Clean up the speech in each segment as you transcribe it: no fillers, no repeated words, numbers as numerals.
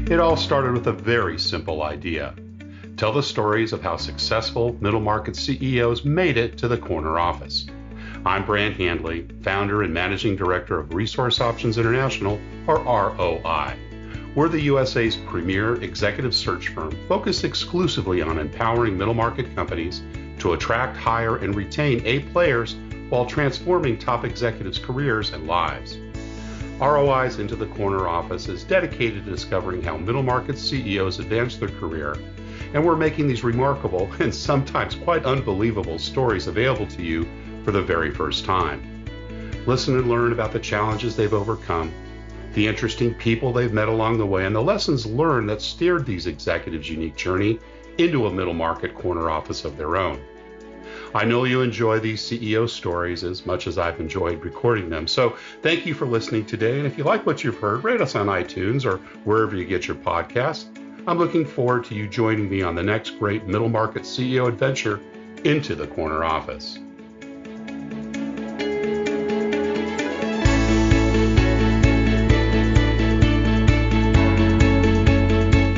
It all started with a very simple idea. Tell the stories of how successful middle market CEOs made it to the corner office. I'm Brant Handley, founder and managing director of Resource Options International, or ROI. We're the USA's premier executive search firm focused exclusively on empowering middle market companies to attract, hire, and retain A players while transforming top executives' careers and lives. ROI's Into the Corner office is dedicated to discovering how middle market CEOs advance their career, and we're making these remarkable and sometimes quite unbelievable stories available to you for the very first time. Listen and learn about the challenges they've overcome, the interesting people they've met along the way, and the lessons learned that steered these executives' unique journey into a middle market corner office of their own. I know you enjoy these CEO stories as much as I've enjoyed recording them. So thank you for listening today. And if you like what you've heard, rate us on iTunes or wherever you get your podcasts. I'm looking forward to you joining me on the next great middle market CEO adventure into the corner office.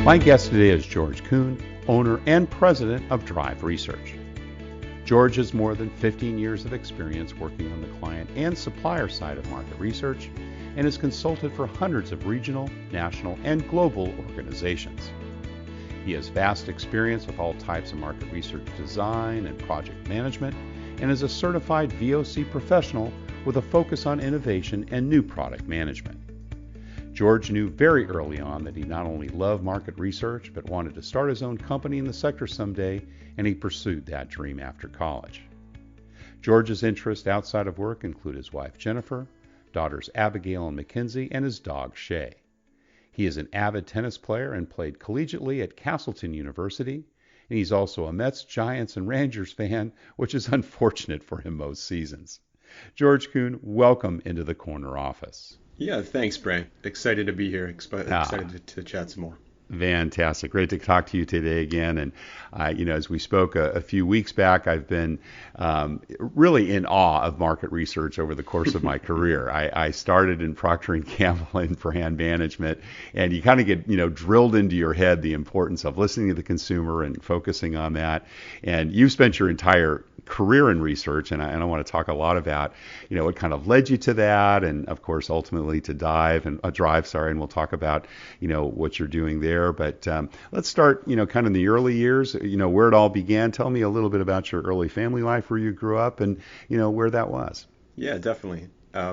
My guest today is George Kuhn, owner and president of Drive Research. George has more than 15 years of experience working on the client and supplier side of market research and has consulted for hundreds of regional, national, and global organizations. He has vast experience with all types of market research design and project management and is a certified VOC professional with a focus on innovation and new product management. George knew very early on that he not only loved market research, but wanted to start his own company in the sector someday, and he pursued that dream after college. George's interests outside of work include his wife Jennifer, daughters Abigail and MacKenzie, and his dog Shea. He is an avid tennis player and played collegiately at Castleton University, and he's also a Mets, Giants, and Rangers fan, which is unfortunate for him most seasons. George Kuhn, welcome into the corner office. Yeah, thanks, Brant. Excited to be here. Excited to chat some more. Fantastic. Great to talk to you today again. And, as we spoke a few weeks back, I've been really in awe of market research over the course of my career. I started in Procter & Gamble in brand management, and you kind of get, drilled into your head the importance of listening to the consumer and focusing on that. And you've spent your entire career in research, and I want to talk a lot about, what kind of led you to that, and of course, ultimately to Drive, and we'll talk about, what you're doing there. But let's start, kind of in the early years, where it all began. Tell me a little bit about your early family life, where you grew up, and, where that was. Yeah, definitely.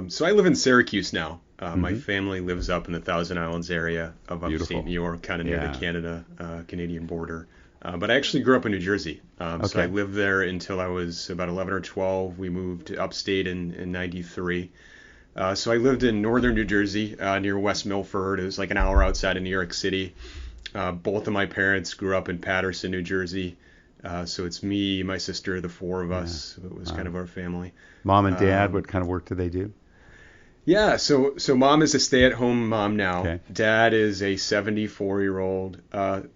So I live in Syracuse now. My family lives up in the Thousand Islands area of upstate New York, kind of near the Canada-Canadian border. But I actually grew up in New Jersey. So I lived there until I was about 11 or 12. We moved upstate in 93. So I lived in northern New Jersey near West Milford. It was like an hour outside of New York City. Both of my parents grew up in Paterson, New Jersey. So it's me, my sister, the four of us. It was kind of our family. Mom and dad, what kind of work do they do? Yeah, so mom is a stay-at-home mom now. Okay. Dad is a 74-year-old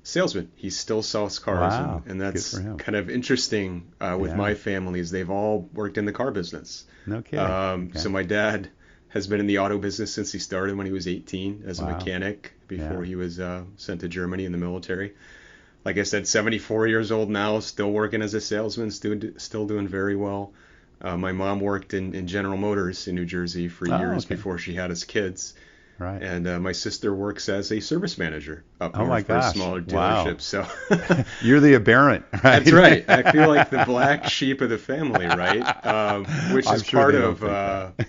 salesman. He still sells cars, and that's kind of interesting with my family is they've all worked in the car business. No kidding. So my dad has been in the auto business since he started when he was 18 as a mechanic before he was sent to Germany in the military. Like I said, 74 years old now, still working as a salesman, still doing very well. My mom worked in General Motors in New Jersey for years before she had us kids. Right. And my sister works as a service manager up north for a smaller dealership. Wow. So you're the aberrant, right? That's right. I feel like the black sheep of the family, right? Which is part of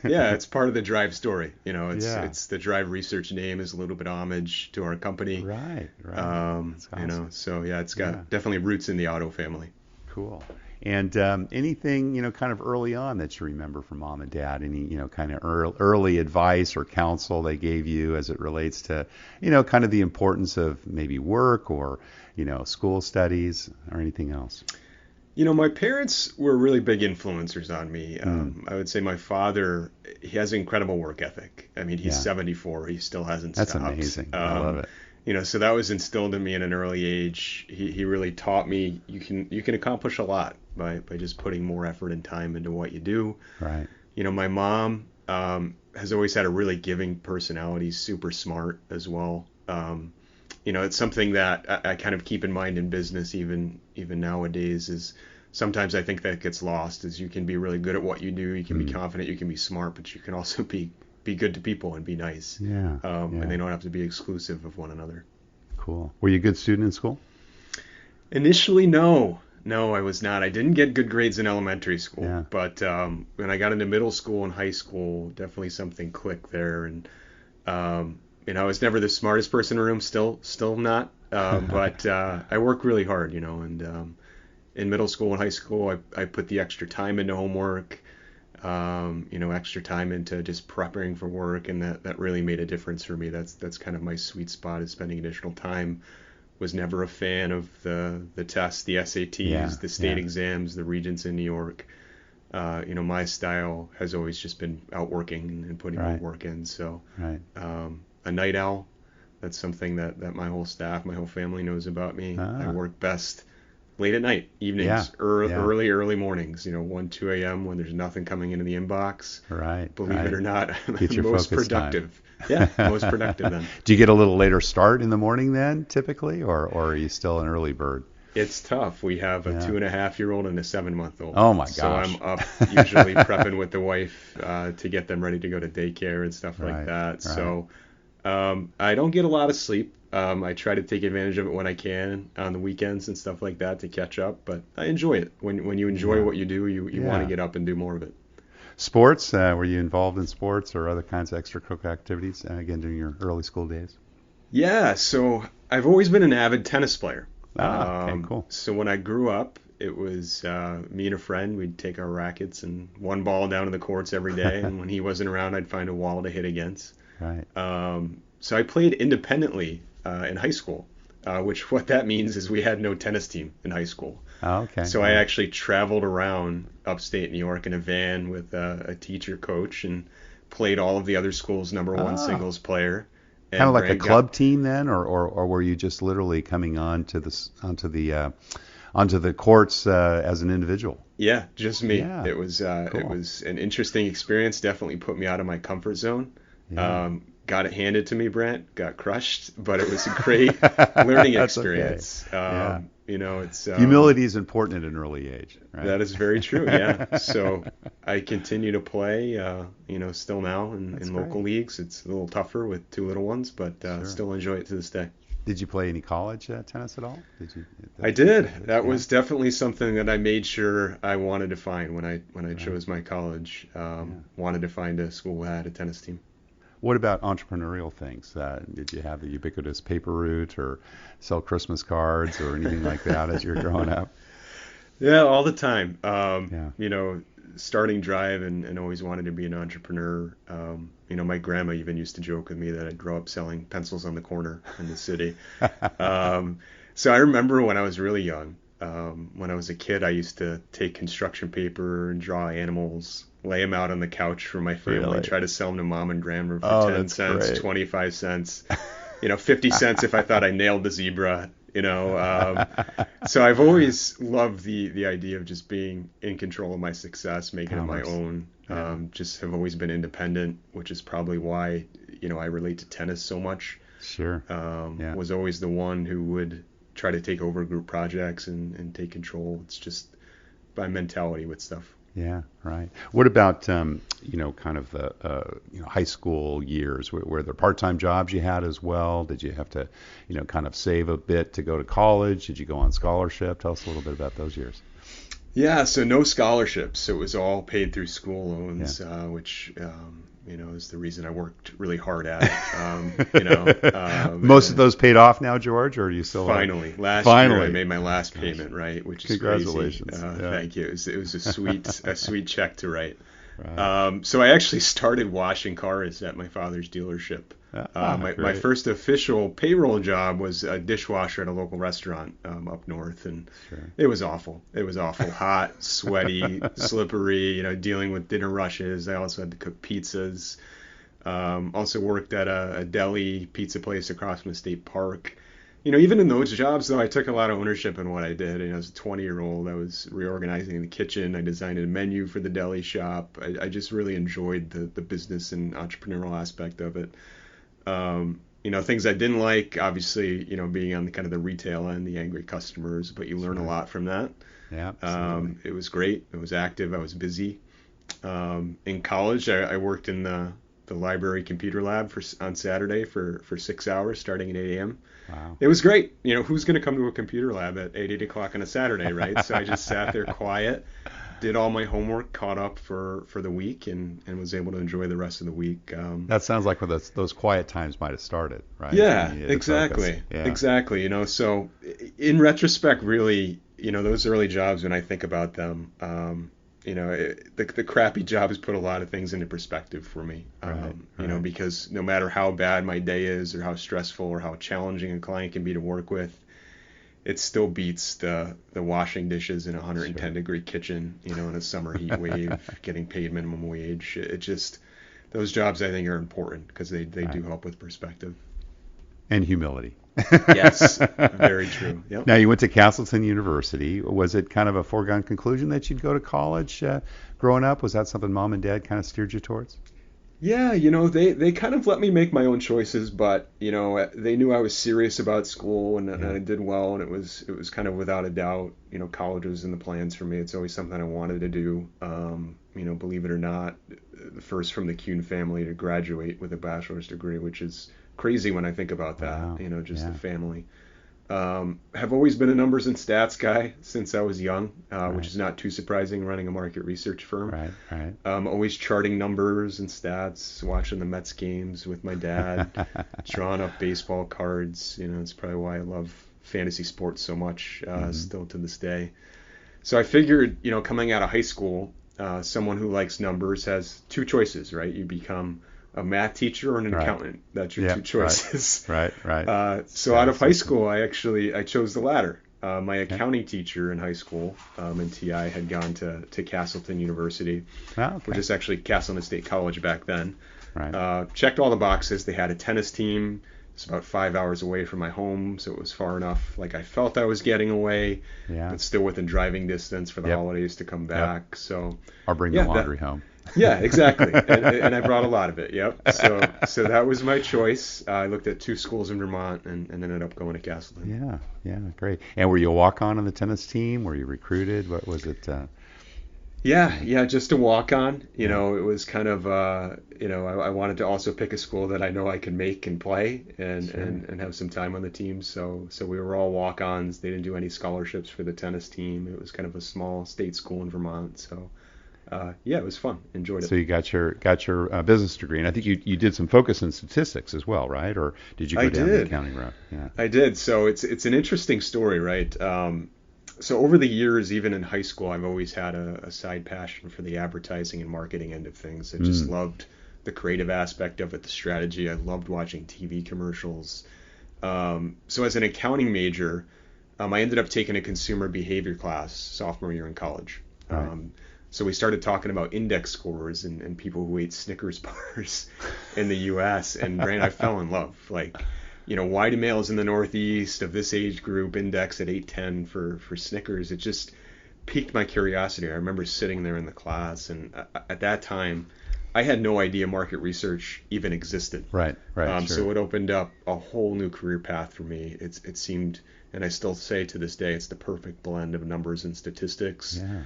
it's part of the Drive story. It's the Drive Research name is a little bit homage to our company. Right. Awesome. So it's got definitely roots in the auto family. Cool. And anything, kind of early on that you remember from mom and dad, any, kind of early advice or counsel they gave you as it relates to, kind of the importance of maybe work or, school studies or anything else? My parents were really big influencers on me. I would say my father, he has an incredible work ethic. I mean, he's 74. He still hasn't stopped. That's amazing. I love it. So that was instilled in me at an early age. He really taught me you can accomplish a lot by just putting more effort and time into what you do. Right. My mom has always had a really giving personality, super smart as well. it's something that I kind of keep in mind in business, even nowadays, is sometimes I think that gets lost. Is you can be really good at what you do, you can be confident, you can be smart, but you can also be good to people and be nice. And they don't have to be exclusive of one another. Cool. Were you a good student in school? Initially, no, I was not. I didn't get good grades in elementary school, but when I got into middle school and high school, definitely something clicked there. And I was never the smartest person in the room, still not, but I worked really hard, and in middle school and high school, I put the extra time into homework, extra time into just preparing for work, and that really made a difference for me. That's kind of my sweet spot, is spending additional time. Was never a fan of the tests, the SATs, the state exams, the regents in New York. My style has always just been out working and putting more work in. So a night owl, that's something that my whole staff, my whole family knows about me. I work best late at night, evenings, early mornings, 1, 2 a.m. when there's nothing coming into the inbox. Believe it or not, I'm the most productive. Most productive then. Do you get a little later start in the morning then, typically, or are you still an early bird? It's tough. We have a 2.5-year-old and a 7-month-old. Oh my gosh. So I'm up usually prepping with the wife to get them ready to go to daycare and stuff like that. So I don't get a lot of sleep. I try to take advantage of it when I can on the weekends and stuff like that to catch up, but I enjoy it. When you enjoy what you do, you want to get up and do more of it. Sports, were you involved in sports or other kinds of extracurricular activities, again, during your early school days? Yeah, so I've always been an avid tennis player. Okay, cool. So when I grew up, it was me and a friend. We'd take our rackets and one ball down to the courts every day, and when he wasn't around, I'd find a wall to hit against. So I played independently in high school, which what that means is we had no tennis team in high school. So I actually traveled around upstate New York in a van with a teacher coach and played all of the other schools' number one singles player. Kind of like a club team then, or were you just literally coming onto the courts as an individual? Yeah, just me. Yeah. It was an interesting experience. Definitely put me out of my comfort zone. Got it handed to me, Brent. Got crushed, but it was a great learning experience. Okay. It's humility is important at an early age. Right? That is very true. Yeah. So I continue to play. Still now in local leagues. It's a little tougher with 2 little ones, but still enjoy it to this day. Did you play any college tennis at all? I did. That was definitely something that I made sure I wanted to find when I chose my college. Wanted to find a school that had a tennis team. What about entrepreneurial things? Did you have the ubiquitous paper route or sell Christmas cards or anything like that as you were growing up? Yeah, all the time. Starting drive and always wanted to be an entrepreneur. My grandma even used to joke with me that I'd grow up selling pencils on the corner in the city. So I remember when I was really young, when I was a kid, I used to take construction paper and draw animals, lay them out on the couch for my family, try to sell them to mom and grandma for 10 cents, great. 25 cents, 50 cents if I thought I nailed the zebra, So I've always loved the idea of just being in control of my success, making it my own. Just have always been independent, which is probably why, I relate to tennis so much. Sure. Was always the one who would try to take over group projects and take control. It's just my mentality with stuff. Yeah, right. What about, kind of the, high school years? Were there part-time jobs you had as well? Did you have to, kind of save a bit to go to college? Did you go on scholarship? Tell us a little bit about those years. Yeah, so no scholarships. It was all paid through school loans, which, is the reason I worked really hard at it. Most of those paid off now, George, or are you still? Finally, last year I made my last payment, right, which is congratulations. Crazy. Thank you. It was a sweet check to write. Right. So I actually started washing cars at my father's delership. My first official payroll job was a dishwasher at a local restaurant up north, and it was awful. It was awful, hot, sweaty, slippery. Dealing with dinner rushes. I also had to cook pizzas. Also worked at a deli pizza place across from the state park. Even in those jobs, though, I took a lot of ownership in what I did. As a 20-year-old, I was reorganizing the kitchen. I designed a menu for the deli shop. I just really enjoyed the business and entrepreneurial aspect of it. Things I didn't like, obviously, being on the kind of the retail end, the angry customers, but you learn a lot from that. Yeah. It was great. It was active. I was busy. In college, I worked in the library computer lab on Saturday for 6 hours, starting at 8 a.m. Wow. It was great. Who's going to come to a computer lab at 8 o'clock on a Saturday, right? So I just sat there quiet, did all my homework, caught up for the week, and was able to enjoy the rest of the week. That sounds like when those quiet times might have started, right? Yeah, exactly. Yeah. Exactly. So in retrospect, really, those early jobs, when I think about them, the crappy jobs put a lot of things into perspective for me. Right. Because no matter how bad my day is or how stressful or how challenging a client can be to work with, it still beats the washing dishes in a 110-degree kitchen, in a summer heat wave, getting paid minimum wage. Those jobs, I think, are important because they do help with perspective. And humility. Yes, very true. Yep. Now, you went to Castleton University. Was it kind of a foregone conclusion that you'd go to college growing up? Was that something mom and dad kind of steered you towards? Yeah, they kind of let me make my own choices, but they knew I was serious about school and I did well, and it was kind of without a doubt, college was in the plans for me. It's always something I wanted to do. Believe it or not, the first from the Kuhn family to graduate with a bachelor's degree, which is crazy when I think about that. Wow. The family. Have always been a numbers and stats guy since I was young, which is not too surprising running a market research firm. Right. Always charting numbers and stats, watching the Mets games with my dad, drawing up baseball cards. It's probably why I love fantasy sports so much still to this day. So I figured, coming out of high school, someone who likes numbers has two choices, right? You become a math teacher or an accountant. That's your two choices. Right. So out of high school, I chose the latter. My accounting teacher in high school in TI had gone to Castleton University, which is actually Castleton State College back then. Right. Checked all the boxes. They had a tennis team. It's about 5 hours away from my home, so it was far enough. Like I felt I was getting away, but still within driving distance for the holidays to come back. Yep. So I'll bring the laundry home. Yeah, exactly. and I brought a lot of it. Yep. So that was my choice. I looked at 2 schools in Vermont and ended up going to Castleton. Yeah, great. And were you a walk-on the tennis team? Were you recruited? What was it? Yeah, just a walk-on. It was kind of, I wanted to also pick a school that I know I could make and play and have some time on the team. So we were all walk-ons. They didn't do any scholarships for the tennis team. It was kind of a small state school in Vermont. So it was fun. Enjoyed it. So you got your business degree, and I think you did some focus in statistics as well, right? Or did you go down the accounting route? Yeah. I did. So it's an interesting story, right? So over the years, even in high school, I've always had a side passion for the advertising and marketing end of things. I just loved the creative aspect of it, the strategy. I loved watching TV commercials. So as an accounting major, I ended up taking a consumer behavior class sophomore year in college. Right. So we started talking about index scores and people who ate Snickers bars in the U.S. And Brian, I fell in love. Why do males in the Northeast of this age group index at 810 for Snickers? It just piqued my curiosity. I remember sitting there in the class, and at that time, I had no idea market research even existed. Right. Sure. So it opened up a whole new career path for me. It seemed, and I still say to this day, it's the perfect blend of numbers and statistics. Yeah.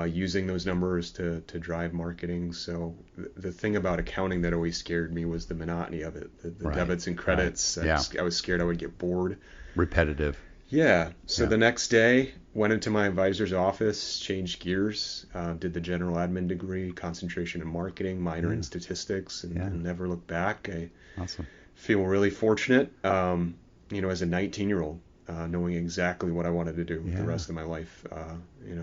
Using those numbers to drive marketing. So the thing about accounting that always scared me was the monotony of it, the debits and credits. I was scared I would get bored. Repetitive. Yeah. So the next day, went into my advisor's office, changed gears, did the general admin degree, concentration in marketing, minor in statistics, and never looked back. I feel really fortunate, as a 19-year-old. Knowing exactly what I wanted to do the rest of my life.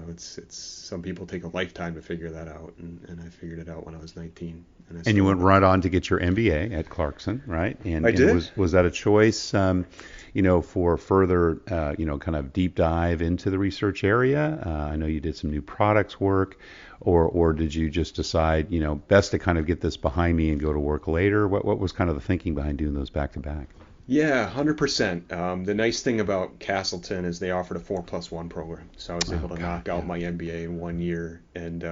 It's some people take a lifetime to figure that out, and I figured it out when I was 19. And you went right on to get your MBA at Clarkson, right? And I did. Was that a choice, for further, kind of deep dive into the research area? I know you did some new products work, or did you just decide, best to kind of get this behind me and go to work later? What was kind of the thinking behind doing those back to back? Yeah, 100%. The nice thing about Castleton is they offered a 4+1 program. So I was able to knock out my MBA in 1 year. And,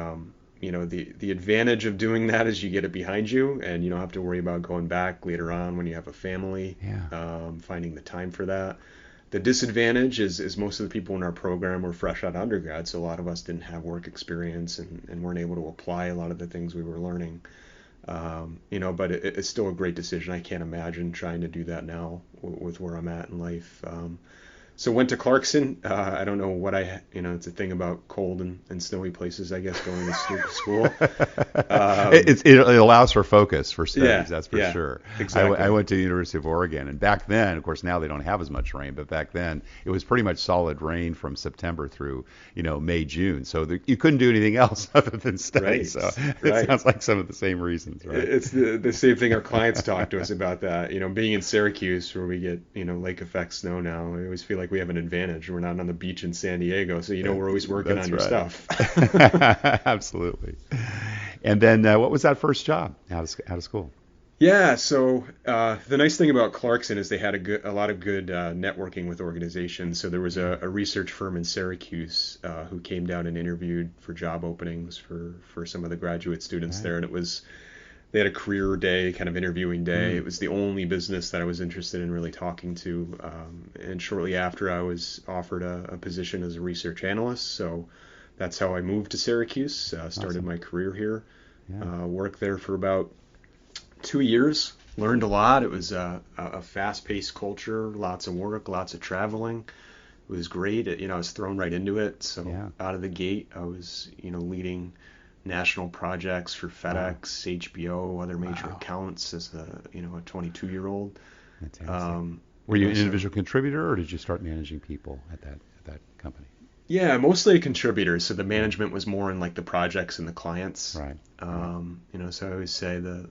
the advantage of doing that is you get it behind you, and you don't have to worry about going back later on when you have a family, finding the time for that. The disadvantage is most of the people in our program were fresh out of undergrad, so a lot of us didn't have work experience and weren't able to apply a lot of the things we were learning. But it's still a great decision. I can't imagine trying to do that now with where I'm at in life. So went to Clarkson. I don't know what it's a thing about cold and snowy places, I guess, going to school. It allows for focus for studies, that's for sure. Exactly. I went to the University of Oregon, and back then, of course, now they don't have as much rain, but back then it was pretty much solid rain from September through, May, June. So you couldn't do anything else other than study. Right. So it sounds like some of the same reasons, right? It's the same thing. Our clients talk to us about that. Being in Syracuse, where we get, lake effect snow now, I always feel like we have an advantage. We're not on the beach in San Diego, so we're always working on your stuff. Absolutely. And then what was that first job out of school? Yeah, so the nice thing about Clarkson is they had a lot of good networking with organizations. So there was a research firm in Syracuse who came down and interviewed for job openings for some of the graduate students there, and they had a career day, kind of interviewing day. It was the only business that I was interested in really talking to. And shortly after, I was offered a position as a research analyst. So that's how I moved to Syracuse, started my career here, worked there for about 2 years, learned a lot. It was a fast-paced culture, lots of work, lots of traveling. It was great. I was thrown right into it. So out of the gate, I was, leading national projects for FedEx, HBO, other major accounts as a 22-year-old. Were you an individual contributor, or did you start managing people at that company? Yeah, mostly a contributor. So the management was more in like the projects and the clients. Right. So I always say the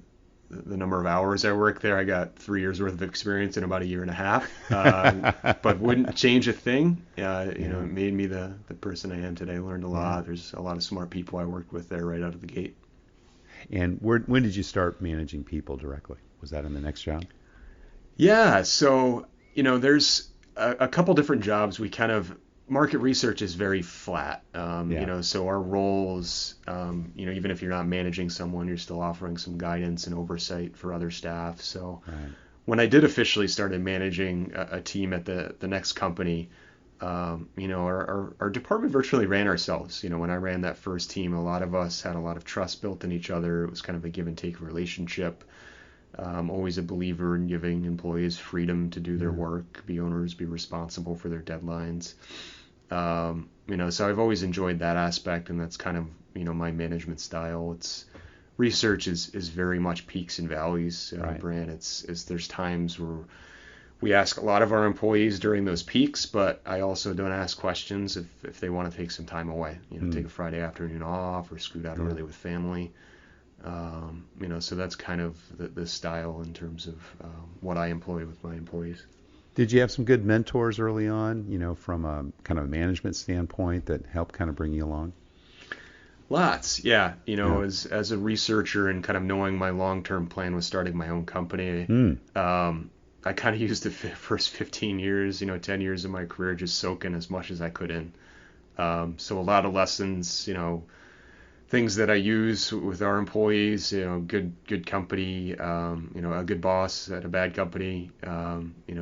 number of hours I worked there, I got 3 years worth of experience in about a year and a half, but wouldn't change a thing. It made me the person I am today. I learned a lot. There's a lot of smart people I worked with there right out of the gate. And when did you start managing people directly? Was that in the next job? Yeah. So, there's a couple different jobs. We market research is very flat. So our roles, even if you're not managing someone, you're still offering some guidance and oversight for other staff. So when I did officially started managing a team at the next company, our department virtually ran ourselves. When I ran that first team, a lot of us had a lot of trust built in each other. It was kind of a give and take relationship. Always a believer in giving employees freedom to do their work, be owners, be responsible for their deadlines. So I've always enjoyed that aspect, and that's kind of, my management style. Research is very much peaks and valleys, Brand. There's times where we ask a lot of our employees during those peaks, but I also don't ask questions if they want to take some time away, take a Friday afternoon off or scoot out early with family. So that's kind of the style in terms of what I employ with my employees. Did you have some good mentors early on, from a kind of management standpoint that helped kind of bring you along? Lots, yeah. As a researcher and kind of knowing my long-term plan was starting my own company, I kind of used the first 15 years, 10 years of my career just soak in as much as I could in. So a lot of lessons, things that I use with our employees, good company, a good boss at a bad company,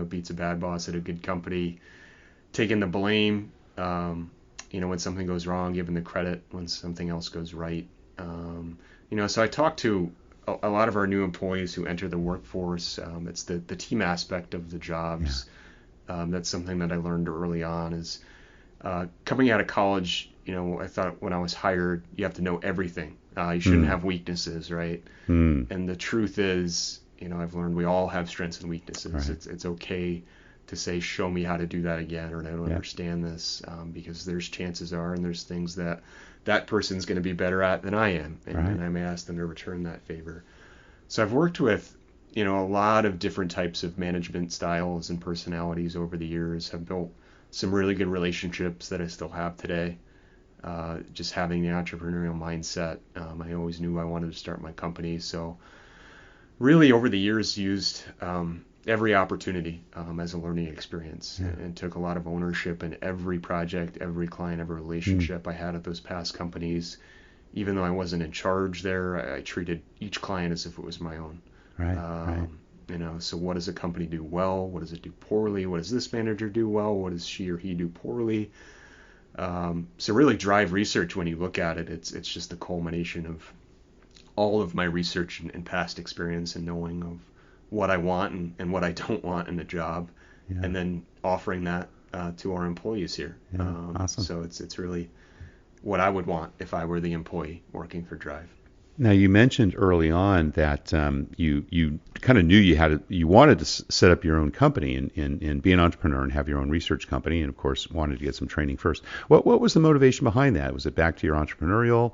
beats a bad boss at a good company, taking the blame, when something goes wrong, giving the credit when something else goes right. So I talk to a lot of our new employees who enter the workforce. It's the team aspect of the jobs. That's something that I learned early on is coming out of college. I thought when I was hired, you have to know everything. You shouldn't have weaknesses, right? And the truth is, I've learned we all have strengths and weaknesses. Right. It's okay to say, show me how to do that again, or I don't understand this, because there's chances are, and there's things that person's going to be better at than I am, and I may ask them to return that favor. So I've worked with, a lot of different types of management styles and personalities over the years, have built some really good relationships that I still have today. Just having the entrepreneurial mindset. I always knew I wanted to start my company. So really over the years used every opportunity as a learning experience and took a lot of ownership in every project, every client, every relationship I had at those past companies. even though I wasn't in charge there, I treated each client as if it was my own. Right. So what does a company do well? What does it do poorly? What does this manager do well? What does she or he do poorly? So really drive research, when you look at it, it's just the culmination of all of my research and past experience and knowing of what I want and what I don't want in a job, and then offering that to our employees here. Awesome. So it's really what I would want if I were the employee working for Drive. Now, you mentioned early on that you kind of knew you wanted to set up your own company and be an entrepreneur and have your own research company, and of course wanted to get some training first. What was the motivation behind that? Was it back to your entrepreneurial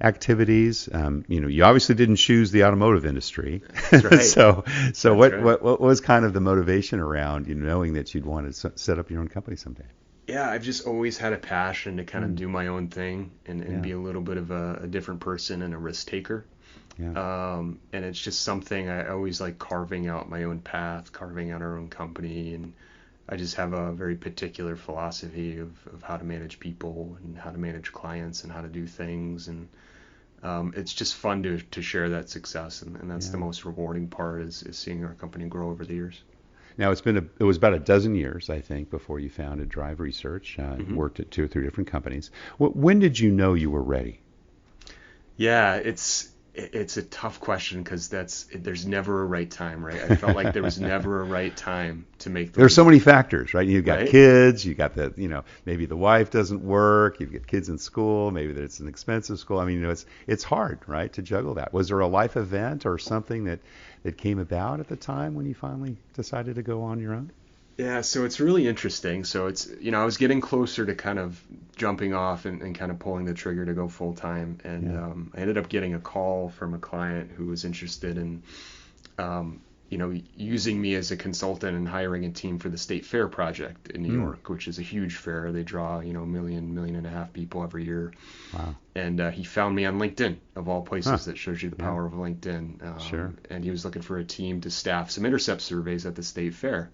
activities? You obviously didn't choose the automotive industry. That's right. so That's what right. what was kind of the motivation around knowing that you'd want to set up your own company someday? Yeah, I've just always had a passion to kind of do my own thing and be a little bit of a different person and a risk taker. And it's just something I always like, carving out my own path, carving out our own company. And I just have a very particular philosophy of how to manage people and how to manage clients and how to do things. And it's just fun to share that success. And that's the most rewarding part, is seeing our company grow over the years. Now, it was about a dozen years, I think, before you founded Drive Research. You worked at 2 or 3 different companies. When did you know you were ready? Yeah, it's a tough question, because there's never a right time, right? I felt like there was never a right time to make the There's so many factors, right? You've got right? kids, you got maybe the wife doesn't work, you've got kids in school, maybe it's an expensive school. I mean, it's hard, right, to juggle that. Was there a life event or something that came about at the time when you finally decided to go on your own? Yeah, so it's really interesting. So it's, I was getting closer to kind of jumping off and kind of pulling the trigger to go full time. And I ended up getting a call from a client who was interested in, using me as a consultant and hiring a team for the State Fair project in New York, which is a huge fair. They draw, 1.5 million people every year. Wow. And he found me on LinkedIn, of all places. That shows you the power of LinkedIn. Sure. And he was looking for a team to staff some intercept surveys at the State Fair.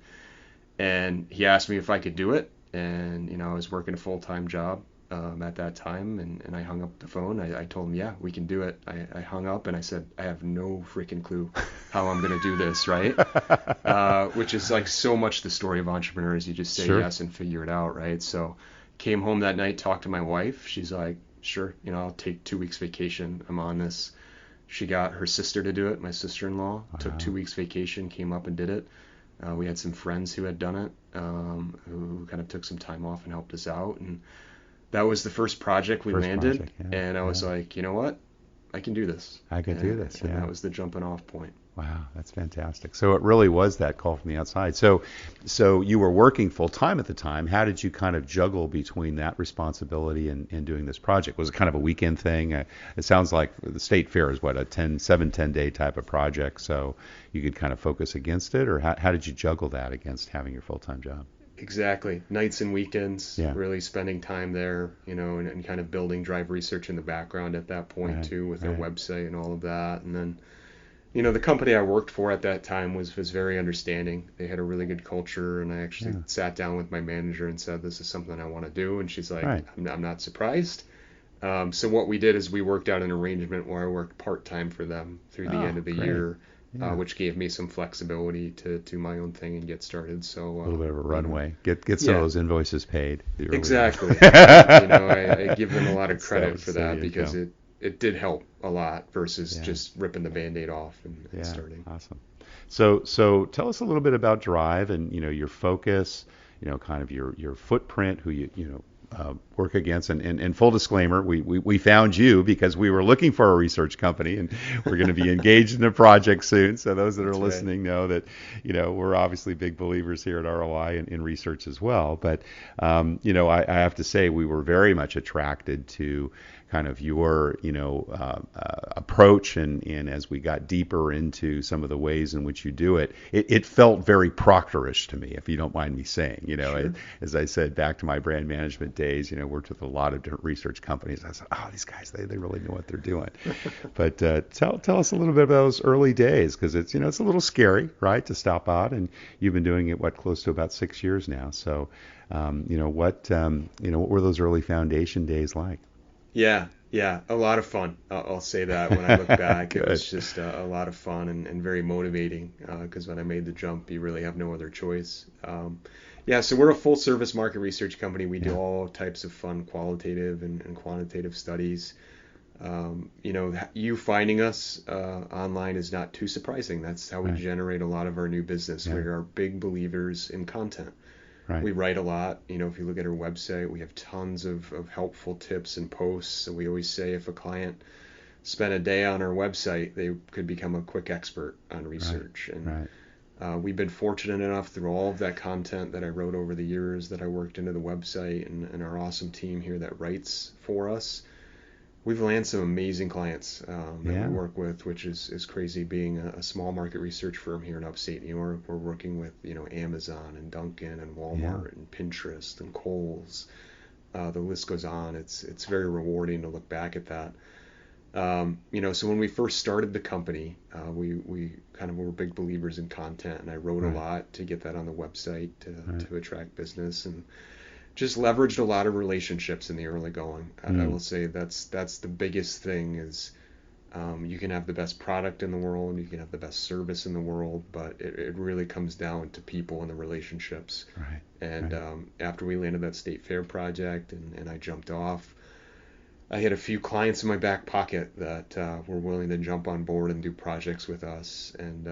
And he asked me if I could do it. And, I was working a full-time job at that time. And I hung up the phone. I told him, yeah, we can do it. I hung up and I said, I have no freaking clue how I'm going to do this, right? Which is like so much the story of entrepreneurs. You just say yes and figure it out, right? So came home that night, talked to my wife. She's like, sure, I'll take 2 weeks vacation. I'm on this. She got her sister to do it. My sister-in-law took 2 weeks vacation, came up and did it. We had some friends who had done it, who kind of took some time off and helped us out. And that was the first project we landed. And I was like, you know what? I can do this. I can do this. And that was the jumping off point. Wow, that's fantastic. So it really was that call from the outside. So you were working full time at the time. How did you kind of juggle between that responsibility and doing this project? Was it kind of a weekend thing? It sounds like the State Fair is what, a 10-day type of project, so you could kind of focus against it, or how did you juggle that against having your full-time job? Exactly. Nights and weekends, really spending time there, and kind of building Drive Research in the background at that point too, with their website and all of that. And then, the company I worked for at that time was very understanding. They had a really good culture, and I actually sat down with my manager and said, this is something I want to do. And she's like, I'm not surprised. So what we did is we worked out an arrangement where I worked part-time for them through the end of the year. Which gave me some flexibility to do my own thing and get started. So a little bit of a runway, get some of those invoices paid. Exactly. I give them a lot of credit for that, because it did help a lot versus just ripping the Band-Aid off and starting. Awesome. So tell us a little bit about Drive and your focus, kind of your footprint, who you work against, and full disclaimer, we found you because we were looking for a research company, and we're going to be engaged in a project soon. So those that are listening know that we're obviously big believers here at ROI in research as well. But I have to say we were very much attracted to kind of your approach, and as we got deeper into some of the ways in which you do it, it felt very Proctorish to me, if you don't mind me saying. Sure. As I said, back to my brand management days, worked with a lot of different research companies. I said, these guys, they really know what they're doing. But tell us a little bit about those early days, because it's it's a little scary, right, to stop out, and you've been doing it close to about 6 years now. So what were those early foundation days like? Yeah, Yeah, a lot of fun. I'll say that when I look back. It was just a lot of fun and very motivating because when I made the jump, you really have no other choice. Yeah, so we're a full service market research company. We do all types of fun qualitative and quantitative studies. You finding us online is not too surprising. That's how we generate a lot of our new business. We are big believers in content. Right. We write a lot. If you look at our website, we have tons of helpful tips and posts. So we always say if a client spent a day on our website, they could become a quick expert on research. And we've been fortunate enough through all of that content that I wrote over the years that I worked into the website and our awesome team here that writes for us. We've landed some amazing clients that we work with, which is crazy. Being a small market research firm here in upstate New York, we're working with Amazon and Dunkin' and Walmart and Pinterest and Kohl's. The list goes on. It's very rewarding to look back at that. So when we first started the company, we kind of were big believers in content, and I wrote a lot to get that on the website to attract business and just leveraged a lot of relationships in the early going. I will say that's the biggest thing is you can have the best product in the world, you can have the best service in the world, but it really comes down to people and the relationships. Right. And after we landed that state fair project and I jumped off, I had a few clients in my back pocket that were willing to jump on board and do projects with us, and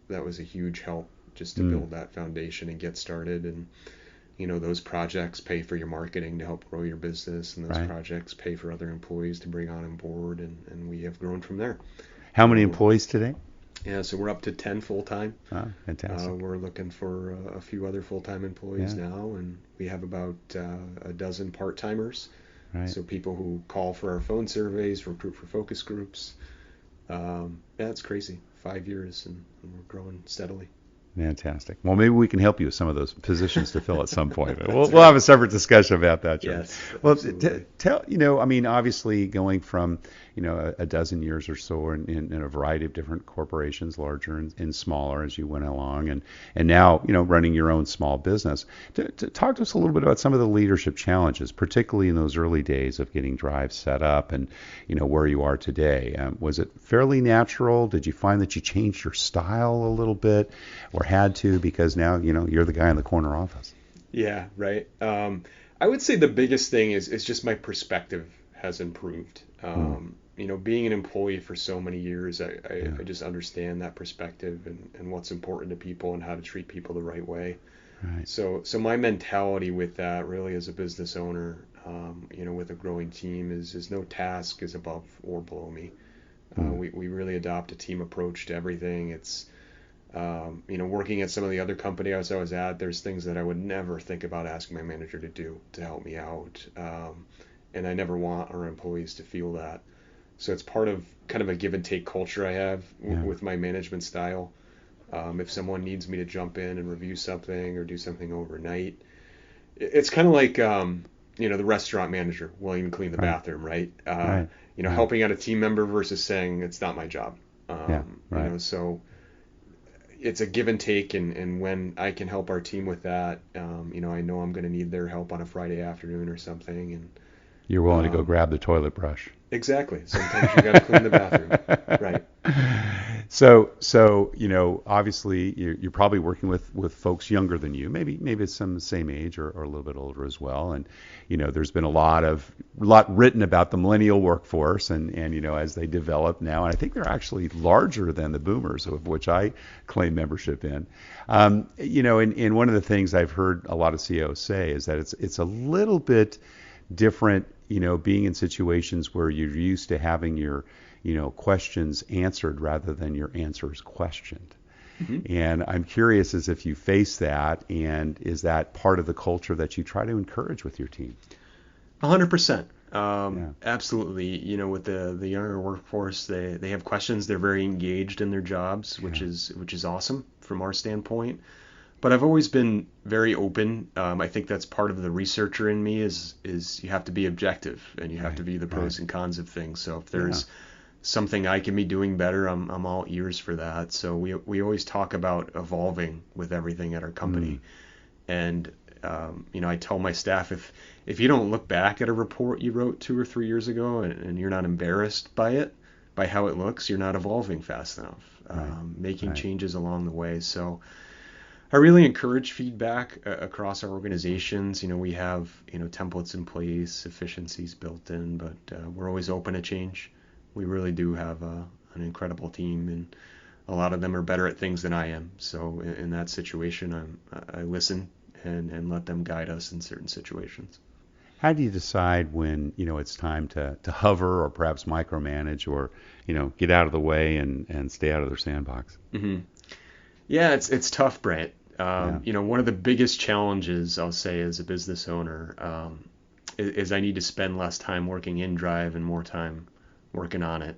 that was a huge help just to build that foundation and get started. And those projects pay for your marketing to help grow your business, and those projects pay for other employees to bring on board, and we have grown from there. How many employees today? Yeah, so we're up to 10 full-time. Oh, fantastic. We're looking for a few other full-time employees now, and we have about a dozen part-timers. Right. So people who call for our phone surveys, recruit for focus groups. It's crazy. 5 years, and we're growing steadily. Fantastic. Well, maybe we can help you with some of those positions to fill at some point. We'll have a separate discussion about that, John. Yes. Well, tell obviously going from a dozen years or so in a variety of different corporations, larger and smaller as you went along, and now running your own small business. To talk to us a little bit about some of the leadership challenges, particularly in those early days of getting Drive set up and where you are today. Was it fairly natural? Did you find that you changed your style a little bit, or had to, because now you're the guy in the corner office? Yeah, right. I would say the biggest thing is just my perspective has improved. Being an employee for so many years, I just understand that perspective and what's important to people and how to treat people the right way. Right. So my mentality with that really as a business owner, with a growing team is no task is above or below me. We really adopt a team approach to everything. It's working at some of the other companies I was at, there's things that I would never think about asking my manager to do to help me out. And I never want our employees to feel that. So it's part of kind of a give and take culture I have with my management style. If someone needs me to jump in and review something or do something overnight, it's kind of like, the restaurant manager will even clean the bathroom, right? Helping out a team member versus saying it's not my job. So it's a give and take, and when I can help our team with that, I know I'm going to need their help on a Friday afternoon or something, and you're willing to go grab the toilet brush. Exactly. Sometimes you got to clean the bathroom. Right. So obviously you're probably working with folks younger than you, maybe it's some the same age or a little bit older as well. And there's been a lot written about the millennial workforce and as they develop now, and I think they're actually larger than the boomers, of which I claim membership in. And one of the things I've heard a lot of CEOs say is that it's a little bit different, being in situations where you're used to having your questions answered rather than your answers questioned. Mm-hmm. And I'm curious as if you face that, and is that part of the culture that you try to encourage with your team? 100%. Absolutely. With the younger workforce, they have questions. They're very engaged in their jobs, which is awesome from our standpoint. But I've always been very open. I think that's part of the researcher in me is you have to be objective and you have to view the pros and cons of things. So if there's something I can be doing better, I'm all ears for that. So we always talk about evolving with everything at our company. And I tell my staff, if you don't look back at a report you wrote 2 or 3 years ago and you're not embarrassed by how it looks, you're not evolving fast enough, making changes along the way. So I really encourage feedback across our organizations. We have, templates in place, efficiencies built in, but we're always open to change. We really do have an incredible team, and a lot of them are better at things than I am. So in that situation, I listen and let them guide us in certain situations. How do you decide when, it's time to hover or perhaps micromanage or, get out of the way and stay out of their sandbox? Mm-hmm. Yeah, it's tough, Brent. One of the biggest challenges, I'll say, as a business owner, is I need to spend less time working in Drive and more time working on it.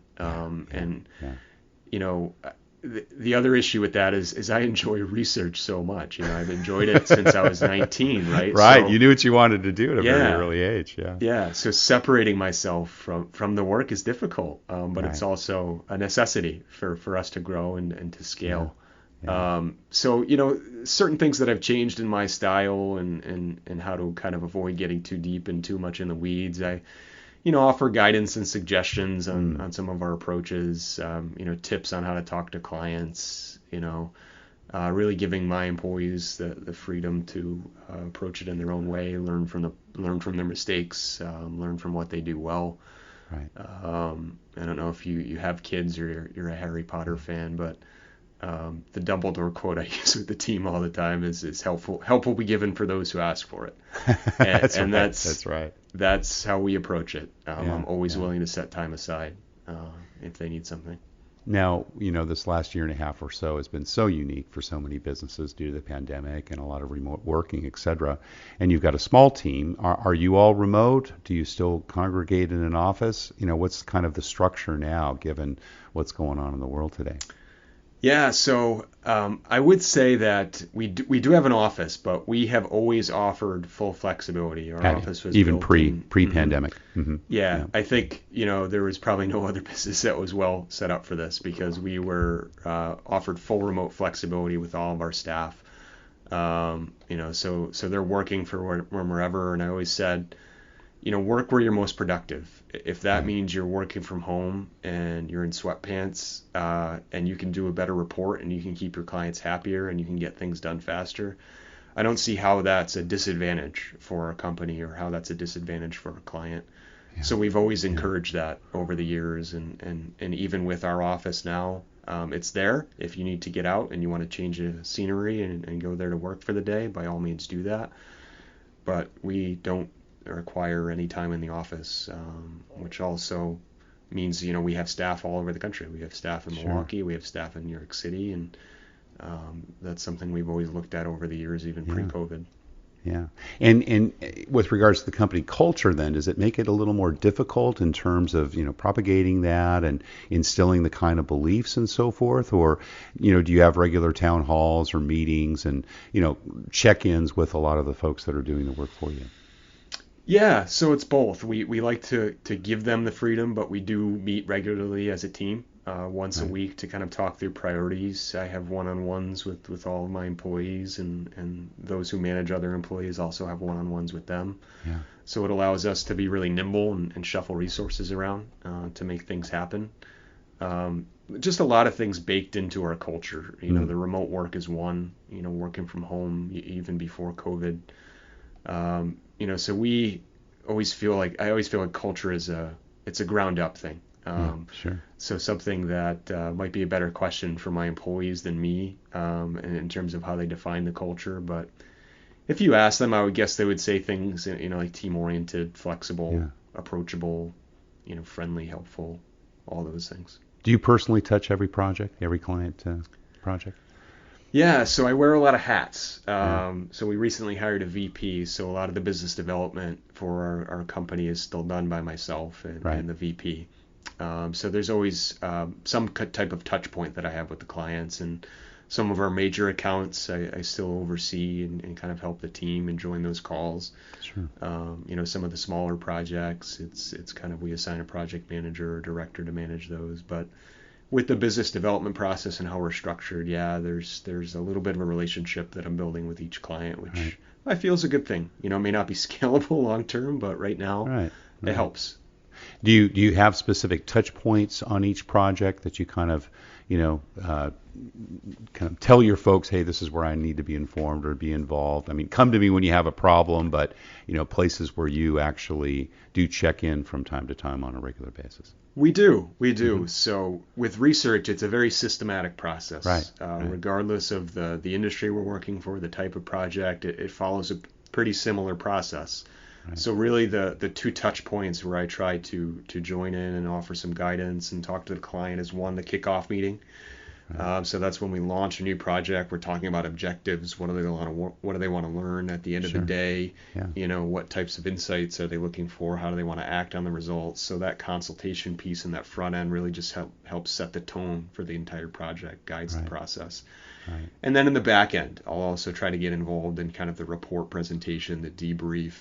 The other issue with that is I enjoy research so much. I've enjoyed it since I was 19, right? Right. So, you knew what you wanted to do at a very early age. Yeah. Yeah. So separating myself from the work is difficult, but it's also a necessity for us to grow and to scale. Yeah. Certain things that I've changed in my style and how to kind of avoid getting too deep and too much in the weeds. I offer guidance and suggestions on some of our approaches, tips on how to talk to clients, really giving my employees the freedom to approach it in their own way, learn from their mistakes, learn from what they do well. Right. I don't know if you have kids or you're a Harry Potter fan, but the Dumbledore quote I use with the team all the time is helpful be given for those who ask for it. That's right. That's how we approach it. I'm always willing to set time aside if they need something. Now, this last year and a half or so has been so unique for so many businesses due to the pandemic and a lot of remote working, et cetera. And you've got a small team. Are you all remote? Do you still congregate in an office? What's kind of the structure now given what's going on in the world today? Yeah, so I would say that we do have an office, but we have always offered full flexibility. Our office was even built pre-pandemic. Mm-hmm. Yeah, I think there was probably no other business that was well set up for this because we were offered full remote flexibility with all of our staff. So they're working for wherever, and I always said, work where you're most productive. If that means you're working from home and you're in sweatpants and you can do a better report and you can keep your clients happier and you can get things done faster, I don't see how that's a disadvantage for a company or how that's a disadvantage for a client. Yeah. So we've always encouraged that over the years, and even with our office now, it's there. If you need to get out and you want to change the scenery and go there to work for the day, by all means do that. But we don't require any time in the office, which also means we have staff all over the country. We have staff in Milwaukee, we have staff in New York City, and that's something we've always looked at over the years, even pre-COVID. Yeah. And with regards to the company culture, then, does it make it a little more difficult in terms of propagating that and instilling the kind of beliefs and so forth, or do you have regular town halls or meetings and check-ins with a lot of the folks that are doing the work for you? Yeah, so it's both. We like to give them the freedom, but we do meet regularly as a team once a week to kind of talk through priorities. I have one-on-ones with all of my employees, and those who manage other employees also have one-on-ones with them. Yeah. So it allows us to be really nimble and shuffle resources around to make things happen. Just a lot of things baked into our culture. The remote work is one, working from home even before COVID. So we always feel like culture it's a ground up thing. Sure. So something that might be a better question for my employees than me in terms of how they define the culture. But if you ask them, I would guess they would say things, like team oriented, flexible, approachable, friendly, helpful, all those things. Do you personally touch every project, every client project? Yeah, so I wear a lot of hats. So we recently hired a VP, so a lot of the business development for our company is still done by myself and the VP. So there's always some type of touch point that I have with the clients, and some of our major accounts I still oversee and kind of help the team and join those calls. Sure. Some of the smaller projects, it's kind of we assign a project manager or director to manage those, but with the business development process and how we're structured, there's a little bit of a relationship that I'm building with each client, which I feel is a good thing. It may not be scalable long term, but right now it helps. Do you have specific touch points on each project that you kind of tell your folks, hey, this is where I need to be informed or be involved? I mean, come to me when you have a problem, but places where you actually do check in from time to time on a regular basis. We do. Mm-hmm. So with research, it's a very systematic process. Right. Regardless of the industry we're working for, the type of project, it follows a pretty similar process. Right. So really the two touch points where I try to join in and offer some guidance and talk to the client is one, the kickoff meeting. Right. So that's when we launch a new project. We're talking about objectives. What do they want to learn at the end of the day? Yeah. What types of insights are they looking for? How do they want to act on the results? So that consultation piece in that front end really just helps set the tone for the entire project, guides the process. Right. And then in the back end, I'll also try to get involved in kind of the report presentation, the debrief,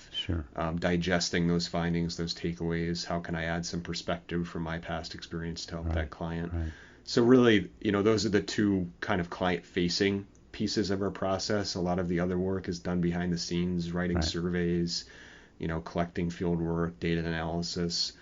digesting those findings, those takeaways. How can I add some perspective from my past experience to help that client? Right. So really, those are the two kind of client-facing pieces of our process. A lot of the other work is done behind the scenes, writing surveys, collecting field work, data analysis.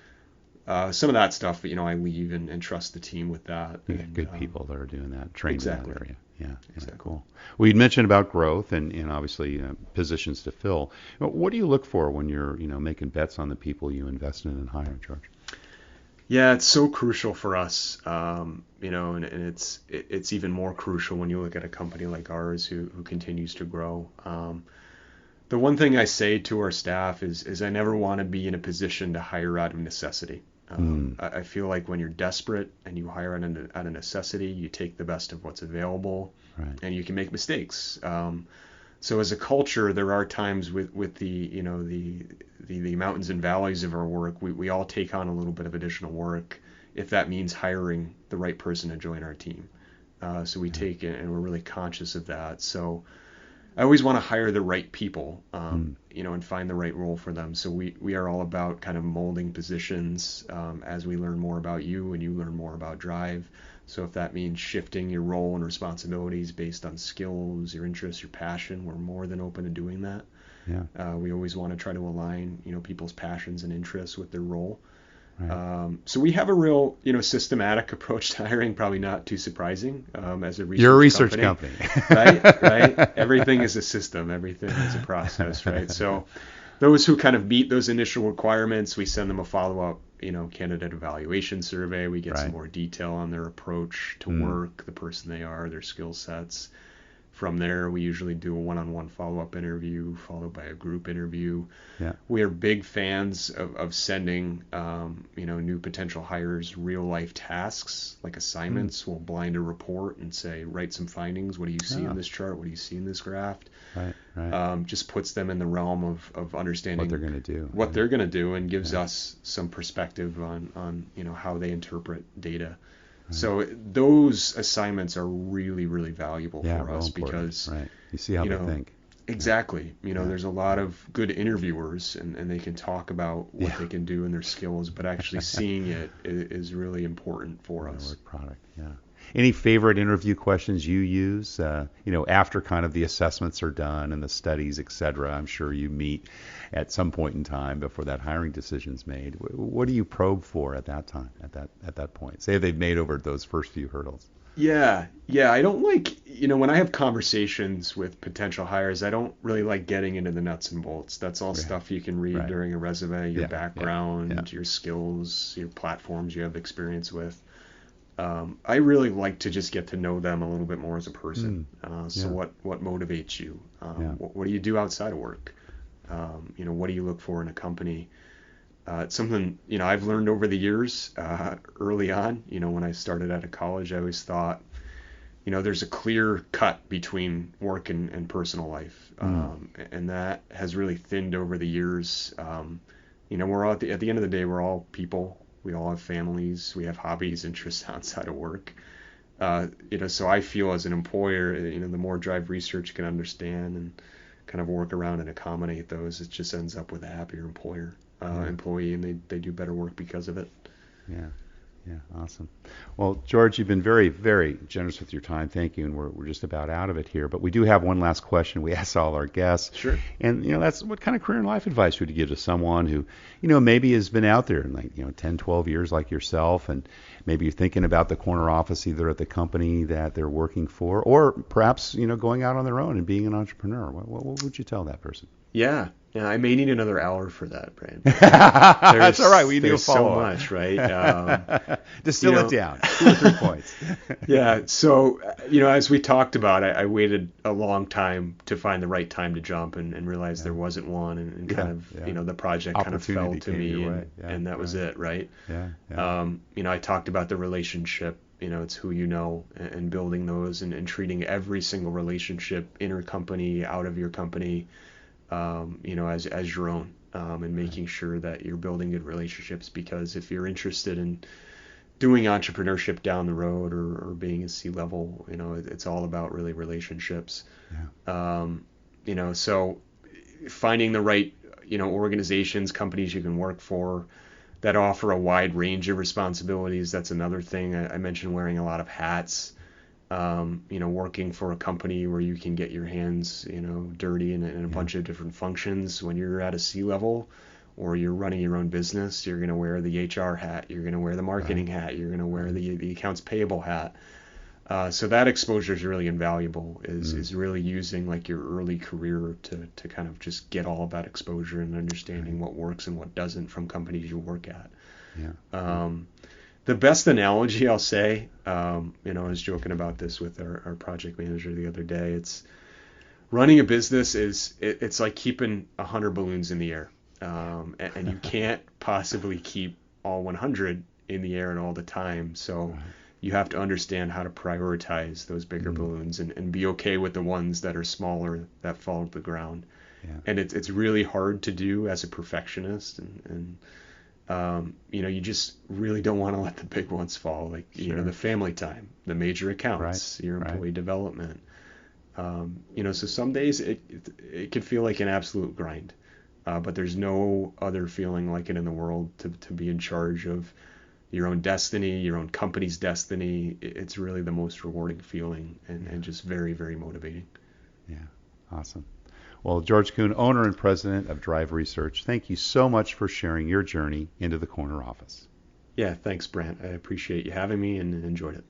Some of that stuff, I leave and trust the team with that. And, good people that are doing that, trained in that area. Yeah, exactly. Cool. Well, you'd mentioned about growth and obviously positions to fill. What do you look for when you're making bets on the people you invest in and hire, George? Yeah, it's so crucial for us, and it's even more crucial when you look at a company like ours who continues to grow. The one thing I say to our staff is I never want to be in a position to hire out of necessity. I feel like when you're desperate and you hire out of necessity, you take the best of what's available, and you can make mistakes. So as a culture, there are times with the mountains and valleys of our work, we all take on a little bit of additional work if that means hiring the right person to join our team. So we take it, and we're really conscious of that. So I always want to hire the right people, and find the right role for them. So we are all about kind of molding positions as we learn more about you and you learn more about Drive. So if that means shifting your role and responsibilities based on skills, your interests, your passion, we're more than open to doing that. Yeah. We always want to try to align, people's passions and interests with their role. Right. So we have a real, systematic approach to hiring, probably not too surprising as a research You're a research company. Right. Everything is a system. Everything is a process, right? So those who kind of meet those initial requirements, we send them a follow-up, candidate evaluation survey. We get some more detail on their approach to work, the person they are, their skill sets. From there, we usually do a one-on-one follow-up interview followed by a group interview. Yeah. We are big fans of sending, new potential hires real-life tasks like assignments. We'll blind a report and say, write some findings. What do you see in this chart? What do you see in this graph? Right. Just puts them in the realm of understanding what they're going to do. What they're going to do, and gives us some perspective on how they interpret data. So those assignments are really, really valuable for us because you see how they think. Exactly. There's a lot of good interviewers and they can talk about what they can do and their skills, but actually seeing it is really important for us. Work product. Yeah. Any favorite interview questions you use, after kind of the assessments are done and the studies, et cetera? I'm sure you meet at some point in time before that hiring decision's made. What do you probe for at that time, at that point? Say they've made over those first few hurdles. Yeah. I don't like, when I have conversations with potential hires, I don't really like getting into the nuts and bolts. That's all stuff you can read during a resume, your background, your skills, your platforms you have experience with. I really like to just get to know them a little bit more as a person. So what motivates you? What do you do outside of work? What do you look for in a company? It's something, I've learned over the years, early on, when I started out of college, I always thought, there's a clear cut between work and personal life. And that has really thinned over the years. We're all at the end of the day, we're all people. We all have families. We have hobbies, interests outside of work. So I feel as an employer, the more Drive Research can understand and kind of work around and accommodate those, it just ends up with a happier employee, and they do better work because of it. Yeah. Yeah, awesome. Well, George, you've been very, very generous with your time. Thank you. And we're just about out of it here. But we do have one last question we ask all our guests. Sure. And, that's what kind of career and life advice would you give to someone who, maybe has been out there in 10, 12 years like yourself, and maybe you're thinking about the corner office either at the company that they're working for, or perhaps, going out on their own and being an entrepreneur. What would you tell that person? Yeah, I may need another hour for that, Brad. That's all right. We do a follow-up. So much, right? Distill it down. 2 or 3 points. Yeah. So, as we talked about, I waited a long time to find the right time to jump and realize there wasn't one, and the project kind of fell to me, and that was it, right? Yeah. I talked about the relationship. It's who you know, and building those and treating every single relationship, inner company, out of your company, as your own, and making sure that you're building good relationships, because if you're interested in doing entrepreneurship down the road or being a C-level, it's all about really relationships. Yeah. So finding the right, organizations, companies you can work for that offer a wide range of responsibilities. That's another thing. I mentioned wearing a lot of hats. Working for a company where you can get your hands, dirty in a bunch of different functions. When you're at a C-level or you're running your own business, you're going to wear the HR hat, you're going to wear the marketing hat, you're going to wear the accounts payable hat. So that exposure is really invaluable, is really using like your early career to kind of just get all of that exposure and understanding what works and what doesn't from companies you work at. Yeah. The best analogy I'll say, I was joking about this with our project manager the other day. It's running a business it's like keeping 100 balloons in the air, and you can't possibly keep all 100 in the air and all the time. So you have to understand how to prioritize those bigger balloons and be okay with the ones that are smaller that fall to the ground. Yeah. And it's really hard to do as a perfectionist, and you just really don't want to let the big ones fall, like the family time, the major accounts, your employee development. So some days it could feel like an absolute grind, but there's no other feeling like it in the world to be in charge of your own destiny, your own company's destiny. It's really the most rewarding feeling and just very, very motivating. Yeah, awesome. Well, George Kuhn, owner and president of Drive Research, thank you so much for sharing your journey into the corner office. Yeah, thanks, Brant. I appreciate you having me and enjoyed it.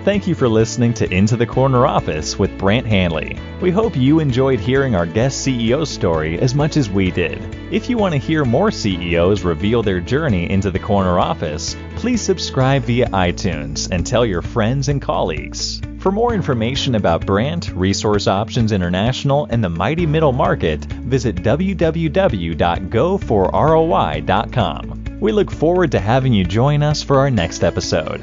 Thank you for listening to Into the Corner Office with Brant Hanley. We hope you enjoyed hearing our guest CEO story as much as we did. If you want to hear more CEOs reveal their journey into the corner office, please subscribe via iTunes and tell your friends and colleagues. For more information about Brant, Resource Options International, and the mighty middle market, visit www.goforroi.com. We look forward to having you join us for our next episode.